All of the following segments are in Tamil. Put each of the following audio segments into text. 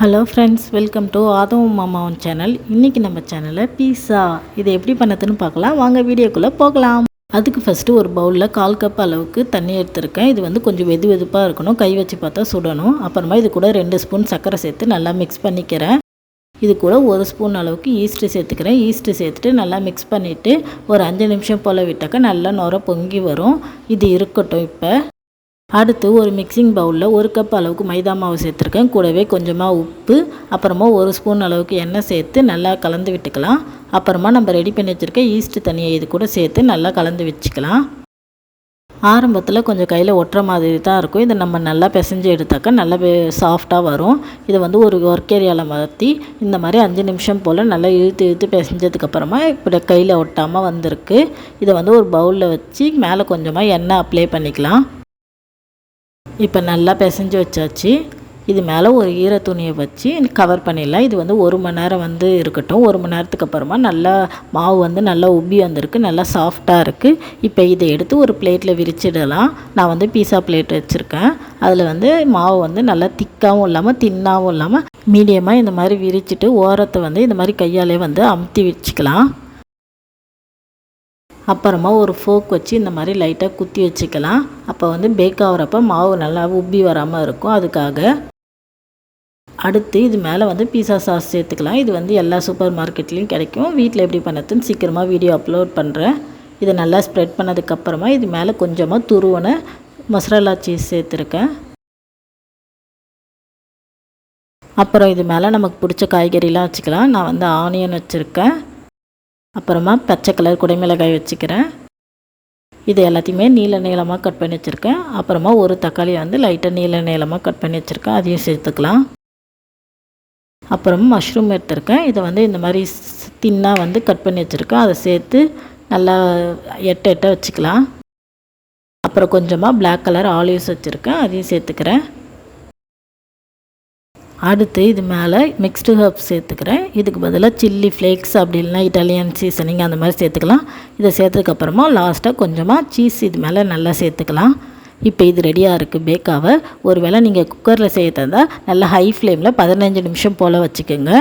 ஹலோ ஃப்ரெண்ட்ஸ், வெல்கம் டு ஆதவும் மாமாவன் சேனல். இன்றைக்கி நம்ம சேனலில் பீஸா இதை எப்படி பண்ணதுன்னு பார்க்கலாம். வாங்க வீடியோக்குள்ளே போகலாம். அதுக்கு ஃபஸ்ட்டு ஒரு பவுலில் 1/4 கப் அளவுக்கு தண்ணி எடுத்துருக்கேன். இது வந்து கொஞ்சம் வெதுப்பாக இருக்கணும், கை வச்சு பார்த்தா சுடணும். அப்புறமா இது கூட 2 ஸ்பூன் சர்க்கரை சேர்த்து நல்லா மிக்ஸ் பண்ணிக்கிறேன். இது கூட 1 ஸ்பூன் அளவுக்கு ஈஸ்ட்டு சேர்த்துக்கிறேன். ஈஸ்ட்டு சேர்த்துட்டு நல்லா மிக்ஸ் பண்ணிவிட்டு ஒரு 5 நிமிஷம் போல் விட்டாக்கா நல்லா நுர பொங்கி வரும். இது இருக்கட்டும். இப்போ அடுத்து ஒரு மிக்சிங் பவுலில் 1 கப் அளவுக்கு மைதா மாவு சேர்த்துருக்கேன். கூடவே கொஞ்சமாக உப்பு, அப்புறமா 1 ஸ்பூன் அளவுக்கு எண்ணெய் சேர்த்து நல்லா கலந்து விட்டுக்கலாம். அப்புறமா நம்ம ரெடி பண்ணி வச்சுருக்க ஈஸ்ட்டு தண்ணியை இது கூட சேர்த்து நல்லா கலந்து வச்சுக்கலாம். ஆரம்பத்தில் கொஞ்சம் கையில் ஒட்டுற மாதிரி தான் இருக்கும். இதை நம்ம நல்லா பிசைஞ்சு எடுத்தாக்கா நல்லா சாஃப்டாக வரும். இதை வந்து ஒரு ஒர்க் ஏரியாவில் மாற்றி இந்த மாதிரி 5 நிமிஷம் போல் நல்லா இழுத்து பிசைஞ்சதுக்கப்புறமா இப்படி கையில் ஒட்டாமல் வந்திருக்கு. இதை வந்து ஒரு பவுலில் வச்சு மேலே கொஞ்சமாக எண்ணெய் அப்ளை பண்ணிக்கலாம். இப்போ நல்லா பிசைஞ்சு வச்சாச்சு. இது மேலே ஒரு ஈர துணியை வச்சு கவர் பண்ணிடலாம். இது வந்து 1 மணி நேரம் வந்து இருக்கட்டும். 1 மணி நேரத்துக்கு அப்புறமா நல்லா மாவு வந்து நல்லா உப்பி வந்திருக்கு, நல்லா சாஃப்டாக இருக்குது. இப்போ இதை எடுத்து ஒரு பிளேட்டில் விரிச்சிடலாம். நான் வந்து பீஸா பிளேட் வச்சுருக்கேன். அதில் வந்து மாவு வந்து நல்லா திக்காகவும் இல்லாமல் தின்னாகவும் இல்லாமல் மீடியமாக இந்த மாதிரி விரிச்சிட்டு ஓரத்தை வந்து இந்த மாதிரி கையாலே வந்து அமுத்தி வச்சுக்கலாம். அப்புறமா ஒரு ஃபோக் வச்சு இந்த மாதிரி லைட்டாக குத்தி வச்சுக்கலாம். அப்போ வந்து பேக் ஆகிறப்ப மாவு நல்லா உப்பி வராமல் இருக்கும். அதுக்காக அடுத்து இது மேலே வந்து பீஸா சாஸ் சேர்த்துக்கலாம். இது வந்து எல்லா சூப்பர் மார்க்கெட்லேயும் கிடைக்கும். வீட்டில் எப்படி பண்ணதுன்னு சீக்கிரமாக வீடியோ அப்லோட் பண்ணுறேன். இதை நல்லா ஸ்ப்ரெட் பண்ணதுக்கப்புறமா இது மேலே கொஞ்சமாக துருவன mozzarella சீஸ் சேர்த்துருக்கேன். அப்புறம் இது மேலே நமக்கு பிடிச்ச காய்கறிலாம் வச்சுக்கலாம். நான் வந்து ஆனியன் வச்சுருக்கேன். அப்புறமா பச்சை கலர் குடைமிளகாய் வச்சுக்கிறேன். இது எல்லாத்தையுமே நீளமாக கட் பண்ணி வச்சுருக்கேன். அப்புறமா ஒரு தக்காளி வந்து லைட்டாக நீளமாக கட் பண்ணி வச்சுருக்கேன், அதையும் சேர்த்துக்கலாம். அப்புறமா மஷ்ரூம் எடுத்துருக்கேன். இதை வந்து இந்த மாதிரி தின்னாக வந்து கட் பண்ணி வச்சுருக்கேன். அதை சேர்த்து நல்லா எட்ட வச்சுக்கலாம். அப்புறம் கொஞ்சமாக பிளாக் கலர் ஆலிவ்ஸ் வச்சுருக்கேன், அதையும் சேர்த்துக்கிறேன். அடுத்து இது மேலே மிக்ஸ்டு ஹர்ப்ஸ் சேர்த்துக்கிறேன். இதுக்கு பதிலாக சில்லி ஃப்ளேக்ஸ் அப்படி இல்லைனா இட்டாலியன் சீசனிங் அந்த மாதிரி சேர்த்துக்கலாம். இதை சேர்த்ததுக்கப்புறமா லாஸ்ட்டாக கொஞ்சமாக சீஸ் இது மேலே நல்லா சேர்த்துக்கலாம். இப்போ இது ரெடியாக இருக்குது பேக்காக. ஒரு வேளை நீங்கள் குக்கரில் செய்யறதா நல்லா ஹை ஃப்ளேமில் 15 நிமிஷம் போல் வச்சுக்கோங்க.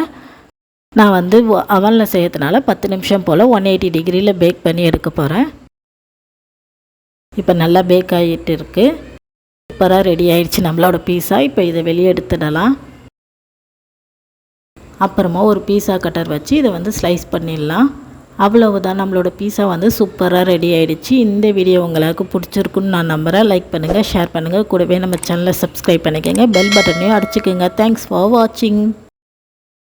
நான் வந்து அவனில் செய்யறதுனால 10 நிமிஷம் போல் 180 டிகிரியில் பேக் பண்ணி எடுக்க போகிறேன். இப்போ நல்லா பேக் ஆகிட்டு இருக்குது. சூப்பராக ரெடி ஆகிடுச்சு நம்மளோட பீஸா. இப்போ இதை வெளியே எடுத்துடலாம். அப்புறமா ஒரு பீஸா கட்டர் வச்சு இதை வந்து ஸ்லைஸ் பண்ணிடலாம். அவ்வளவுதான், நம்மளோட பீஸா வந்து சூப்பராக ரெடி ஆகிடுச்சு. இந்த வீடியோ உங்களுக்கு பிடிச்சிருக்குன்னு நான் நம்புகிறேன். லைக் பண்ணுங்கள், ஷேர் பண்ணுங்கள், கூடவே நம்ம சேனலை சப்ஸ்கிரைப் பண்ணிக்கோங்க, பெல் பட்டனையும் அடிச்சுக்கோங்க. தேங்க்ஸ் ஃபார் வாட்சிங்.